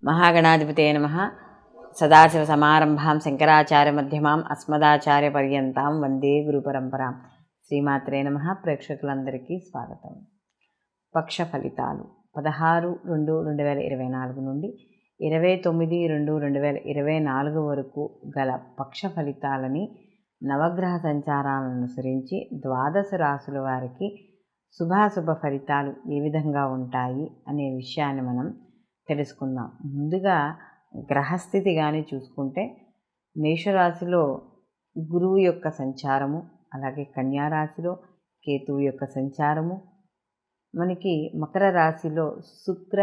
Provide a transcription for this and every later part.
మహాగణాధిపతయ నమః. సదాశివసమారంభాం శంకరాచార్యమధ్యమాం అస్మదాచార్యపర్యంతాం వందే గురుపరంపరాం. శ్రీమాత్రే నమః. ప్రేక్షకులందరికీ స్వాగతం. పక్ష ఫలితాలు 16/2/2024 నుండి 29/2/2024 వరకు గల పక్ష ఫలితాలని నవగ్రహ సంచారాలను అనుసరించి ద్వాదశ రాశుల వారికి శుభాశుభ ఫలితాలు ఏ విధంగా ఉంటాయి అనే విషయాన్ని మనం తెలుసుకుందాం. ముందుగా గ్రహస్థితి కానీ చూసుకుంటే మేషరాశిలో గురువు యొక్క సంచారము, అలాగే కన్యారాశిలో కేతువు యొక్క సంచారము, మనకి మకర రాశిలో శుక్ర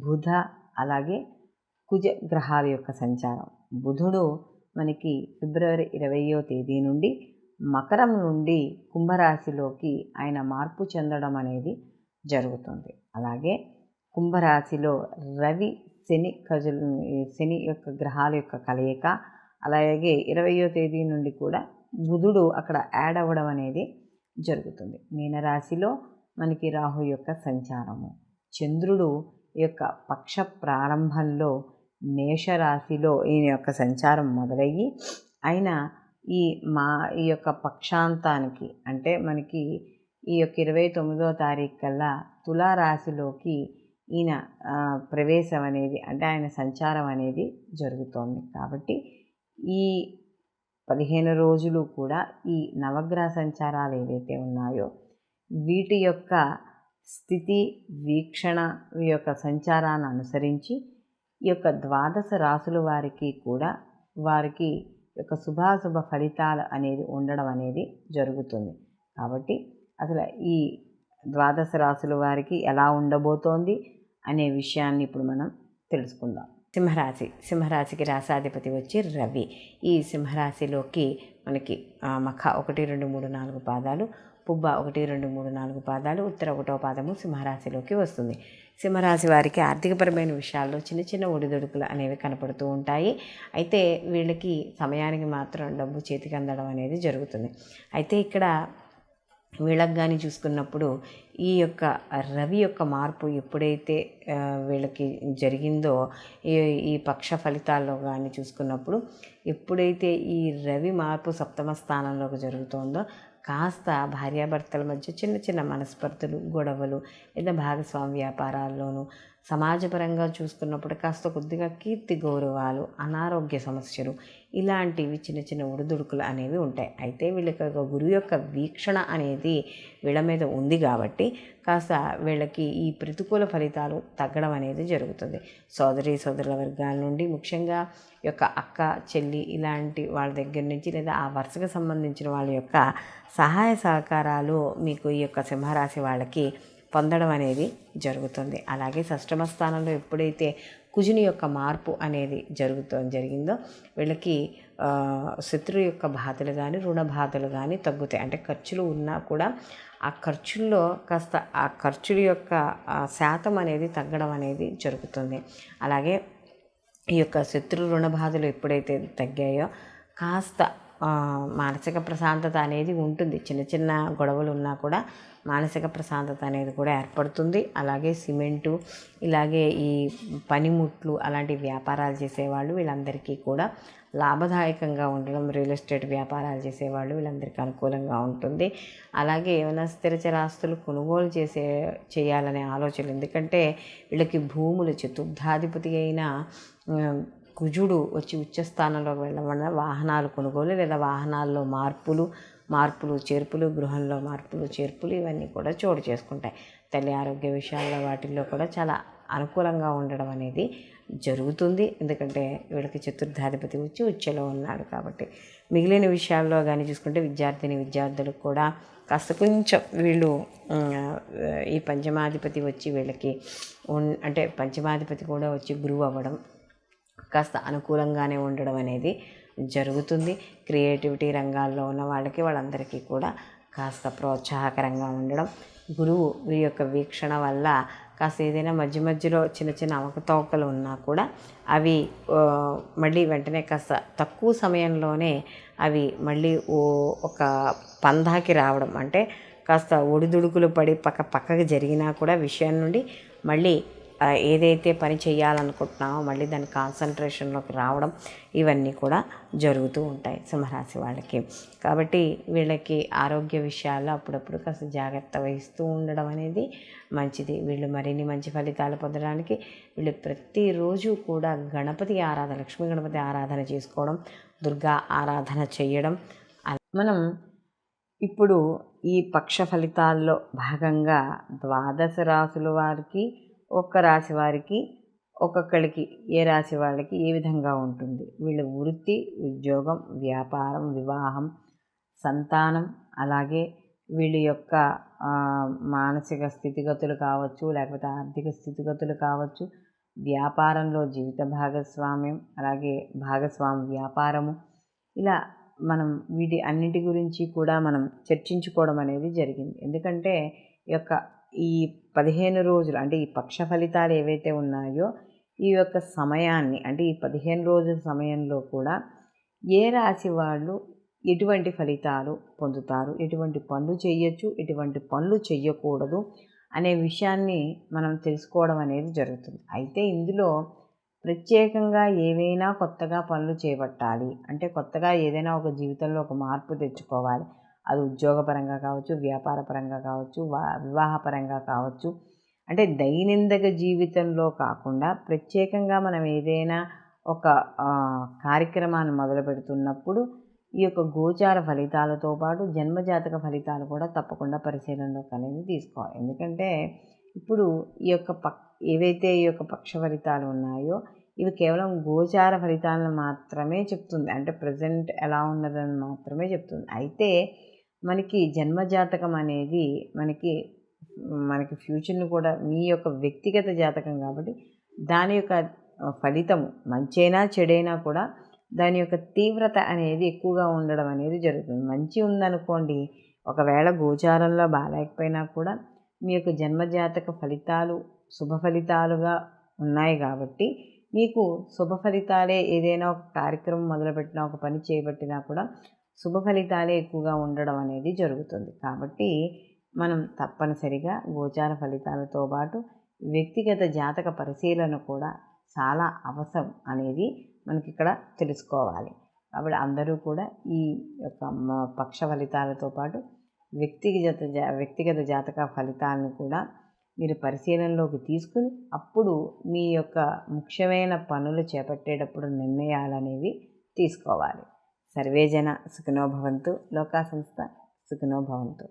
బుధ అలాగే కుజ గ్రహాల యొక్క సంచారం. బుధుడు మనకి ఫిబ్రవరి 20వ తేదీ నుండి మకరం నుండి కుంభరాశిలోకి ఆయన మార్పు చెందడం అనేది జరుగుతుంది. అలాగే కుంభరాశిలో రవి శని యొక్క గ్రహాల యొక్క కలయిక, అలాగే 20వ తేదీ నుండి కూడా బుధుడు అక్కడ యాడ్ అవ్వడం అనేది జరుగుతుంది. మీనరాశిలో మనకి రాహు యొక్క సంచారము, చంద్రుడు యొక్క పక్ష ప్రారంభంలో మేషరాశిలో ఈయన యొక్క సంచారం మొదలయ్యి ఆయన ఈ యొక్క పక్షాంతానికి అంటే మనకి ఈ యొక్క 29వ తారీఖు కల్లా తులారాశిలోకి ఈయన ప్రవేశం అనేది అంటే ఆయన సంచారం అనేది జరుగుతోంది. కాబట్టి ఈ 15 రోజులు కూడా ఈ నవగ్రహ సంచారాలు ఏవైతే ఉన్నాయో వీటి యొక్క స్థితి వీక్షణ యొక్క సంచారాన్ని అనుసరించి ఈ యొక్క ద్వాదశ రాశుల వారికి కూడా వారికి యొక్క శుభాశుభ ఫలితాలు అనేది ఉండడం అనేది జరుగుతుంది. కాబట్టి అసలు ఈ ద్వాదశ రాశుల వారికి ఎలా ఉండబోతోంది అనే విషయాన్ని ఇప్పుడు మనం తెలుసుకుందాం. సింహరాశికి రాశాధిపతి వచ్చి రవి. ఈ సింహరాశిలోకి మనకి మఖ 1, 2, 3, 4 పాదాలు, పుబ్బ 1, 2, 3, 4 పాదాలు, ఉత్తర 1వ పాదము సింహరాశిలోకి వస్తుంది. సింహరాశి వారికి ఆర్థికపరమైన విషయాల్లో చిన్న చిన్న ఒడిదొడుకులు అనేవి కనపడుతూ ఉంటాయి. అయితే వీళ్ళకి సమయానికి మాత్రం డబ్బు చేతికి అందడం అనేది జరుగుతుంది. అయితే ఇక్కడ వీళ్ళకి కానీ చూసుకున్నప్పుడు ఈ యొక్క రవి యొక్క మార్పు ఎప్పుడైతే వీళ్ళకి జరిగిందో ఈ పక్ష ఫలితాల్లో కానీ చూసుకున్నప్పుడు ఎప్పుడైతే ఈ రవి మార్పు సప్తమ స్థానంలోకి జరుగుతోందో కాస్త భార్యాభర్తల మధ్య చిన్న చిన్న మనస్పర్ధలు, గొడవలు, లేదా భాగస్వామి వ్యాపారాల్లోనూ సమాజపరంగా చూసుకున్నప్పుడు కాస్త కొద్దిగా కీర్తి గౌరవాలు, అనారోగ్య సమస్యలు ఇలాంటివి చిన్న చిన్న ఒడిదుడుకులు అనేవి ఉంటాయి. అయితే వీళ్ళకి గురువు యొక్క వీక్షణ అనేది వీళ్ళ మీద ఉంది కాబట్టి కాస్త వీళ్ళకి ఈ ప్రతికూల ఫలితాలు తగ్గడం అనేది జరుగుతుంది. సోదరుల వర్గాల నుండి ముఖ్యంగా యొక్క అక్క చెల్లి ఇలాంటి వాళ్ళ దగ్గర నుంచి లేదా ఆ వరుసకు సంబంధించిన వాళ్ళ యొక్క సహాయ సహకారాలు మీకు ఈ యొక్క సింహరాశి వాళ్ళకి పొందడం అనేది జరుగుతుంది. అలాగే షష్టమ స్థానంలో ఎప్పుడైతే కుజుని యొక్క మార్పు అనేది జరిగిందో వీళ్ళకి శత్రువు యొక్క బాధలు కానీ రుణ బాధలు కానీ తగ్గుతాయి. అంటే ఖర్చులు ఉన్నా కూడా ఆ ఖర్చుల్లో కాస్త ఆ ఖర్చుల యొక్క శాతం అనేది తగ్గడం అనేది జరుగుతుంది. అలాగే ఈ యొక్క శత్రు రుణ బాధలు ఎప్పుడైతే తగ్గాయో కాస్త మానసిక ప్రశాంతత అనేది ఉంటుంది. చిన్న చిన్న గొడవలు ఉన్నా కూడా మానసిక ప్రశాంతత అనేది కూడా ఏర్పడుతుంది. అలాగే సిమెంటు ఇలాగే ఈ పనిముట్లు అలాంటి వ్యాపారాలు చేసేవాళ్ళు వీళ్ళందరికీ కూడా లాభదాయకంగా ఉండడం, రియల్ ఎస్టేట్ వ్యాపారాలు చేసేవాళ్ళు వీళ్ళందరికీ అనుకూలంగా ఉంటుంది. అలాగే ఏమైనా స్థిరచరాస్తులు కొనుగోలు చేయాలనే ఆలోచన, ఎందుకంటే వీళ్ళకి భూములు చతుర్థాధిపతి అయిన కుజుడు వచ్చి ఉచ్చస్థానంలోకి వెళ్ళడం వల్ల వాహనాలు కొనుగోలు లేదా వాహనాల్లో మార్పులు చేర్పులు, గృహంలో మార్పులు చేర్పులు ఇవన్నీ కూడా చోటు చేసుకుంటాయి. తల్లి ఆరోగ్య విషయాల్లో వాటిల్లో కూడా చాలా అనుకూలంగా ఉండడం అనేది జరుగుతుంది. ఎందుకంటే వీళ్ళకి చతుర్థాధిపతి వచ్చి ఉచ్చలో ఉన్నాడు కాబట్టి. మిగిలిన విషయాల్లో కానీ చూసుకుంటే విద్యార్థులకు కూడా కాస్త కొంచెం వీళ్ళు ఈ పంచమాధిపతి వచ్చి వీళ్ళకి అంటే పంచమాధిపతి కూడా వచ్చి గురువు అవ్వడం కాస్త అనుకూలంగానే ఉండడం అనేది జరుగుతుంది. క్రియేటివిటీ రంగాల్లో ఉన్న వాళ్ళందరికీ కూడా కాస్త ప్రోత్సాహకరంగా ఉండడం, గురువు వీరి యొక్క వీక్షణ వల్ల కాస్త ఏదైనా మధ్యలో చిన్న చిన్న అవకతవకలు ఉన్నా కూడా అవి మళ్ళీ వెంటనే కాస్త తక్కువ సమయంలోనే అవి మళ్ళీ ఒక పందాకి రావడం, అంటే కాస్త ఒడిదుడుకులు పడి పక్కకి జరిగినా కూడా విషయం నుండి మళ్ళీ ఏదైతే పని చేయాలనుకుంటున్నామో మళ్ళీ దాని కాన్సన్ట్రేషన్లోకి రావడం ఇవన్నీ కూడా జరుగుతూ ఉంటాయి సింహరాశి వాళ్ళకి. కాబట్టి వీళ్ళకి ఆరోగ్య విషయాల్లో అప్పుడప్పుడు కాస్త జాగ్రత్త వహిస్తూ ఉండడం అనేది మంచిది. వీళ్ళు మరిన్ని మంచి ఫలితాలు పొందడానికి వీళ్ళు ప్రతిరోజు కూడా గణపతి ఆరాధన, లక్ష్మీ గణపతి ఆరాధన చేసుకోవడం, దుర్గా ఆరాధన చేయడం. మనం ఇప్పుడు ఈ పక్ష ఫలితాల్లో భాగంగా ద్వాదశ రాశుల వారికి, ఒక్క రాశి వారికి, ఒక్కొక్కరికి ఏ రాశి వాళ్ళకి ఏ విధంగా ఉంటుంది, వీళ్ళ వృత్తి, ఉద్యోగం, వ్యాపారం, వివాహం, సంతానం, అలాగే వీళ్ళ యొక్క మానసిక స్థితిగతులు కావచ్చు, లేకపోతే ఆర్థిక స్థితిగతులు కావచ్చు, వ్యాపారంలో జీవిత భాగస్వామ్యం, అలాగే భాగస్వామి వ్యాపారము, ఇలా మనం వీటి అన్నిటి గురించి కూడా మనం చర్చించుకోవడం అనేది జరిగింది. ఎందుకంటే ఈ 15 రోజులు అంటే ఈ పక్ష ఫలితాలు ఏవైతే ఉన్నాయో ఈ యొక్క సమయాన్ని అంటే ఈ 15 రోజుల సమయంలో కూడా ఏ రాశి వాళ్ళు ఎటువంటి ఫలితాలు పొందుతారు, ఎటువంటి పనులు చేయొచ్చు, ఎటువంటి పనులు చెయ్యకూడదు అనే విషయాన్ని మనం తెలుసుకోవడం అనేది జరుగుతుంది. అయితే ఇందులో ప్రత్యేకంగా ఏవైనా కొత్తగా పనులు చేపట్టాలి అంటే కొత్తగా ఏదైనా ఒక జీవితంలో ఒక మార్పు తెచ్చుకోవాలి, అది ఉద్యోగపరంగా కావచ్చు, వ్యాపారపరంగా కావచ్చు, వివాహపరంగా కావచ్చు, అంటే దైనందిక జీవితంలో కాకుండా ప్రత్యేకంగా మనం ఏదైనా ఒక కార్యక్రమాన్ని మొదలు పెడుతున్నప్పుడు ఈ యొక్క గోచార ఫలితాలతో పాటు జన్మజాతక ఫలితాలు కూడా తప్పకుండా పరిశీలనలోకి అనేది తీసుకోవాలి. ఎందుకంటే ఇప్పుడు ఈ యొక్క ఏవైతే ఈ యొక్క పక్ష ఫలితాలు ఉన్నాయో ఇవి కేవలం గోచార ఫలితాలను మాత్రమే చెప్తుంది, అంటే ప్రజెంట్ ఎలా ఉన్నదని మాత్రమే చెప్తుంది. అయితే మనకి జన్మజాతకం అనేది మనకి ఫ్యూచర్ని కూడా మీ యొక్క వ్యక్తిగత జాతకం కాబట్టి దాని యొక్క ఫలితము మంచైనా చెడైనా కూడా దాని యొక్క తీవ్రత అనేది ఎక్కువగా ఉండడం అనేది జరుగుతుంది. మంచి ఉందనుకోండి, ఒకవేళ గోచారంలో బాగాలేకపోయినా కూడా మీ యొక్క జన్మజాతక ఫలితాలు శుభ ఫలితాలుగా ఉన్నాయి కాబట్టి మీకు శుభ ఫలితాలే, ఏదైనా ఒక కార్యక్రమం మొదలుపెట్టినా, ఒక పని చేపట్టినా కూడా శుభ ఫలితాలే ఎక్కువగా ఉండడం అనేది జరుగుతుంది. కాబట్టి మనం తప్పనిసరిగా గోచార ఫలితాలతో పాటు వ్యక్తిగత జాతక పరిశీలన కూడా చాలా అవసరం అనేది మనకి ఇక్కడ తెలుసుకోవాలి. కాబట్టి అందరూ కూడా ఈ యొక్క పక్ష ఫలితాలతో పాటు వ్యక్తిగత జాతక ఫలితాలను కూడా మీరు పరిశీలనలోకి తీసుకుని అప్పుడు మీ యొక్క ముఖ్యమైన పనులు చేపట్టేటప్పుడు నిర్ణయాలు అనేవి తీసుకోవాలి. సర్వేజన సుఖినో భవంతు, లోకా సంస్థ సుఖినో భవంతు.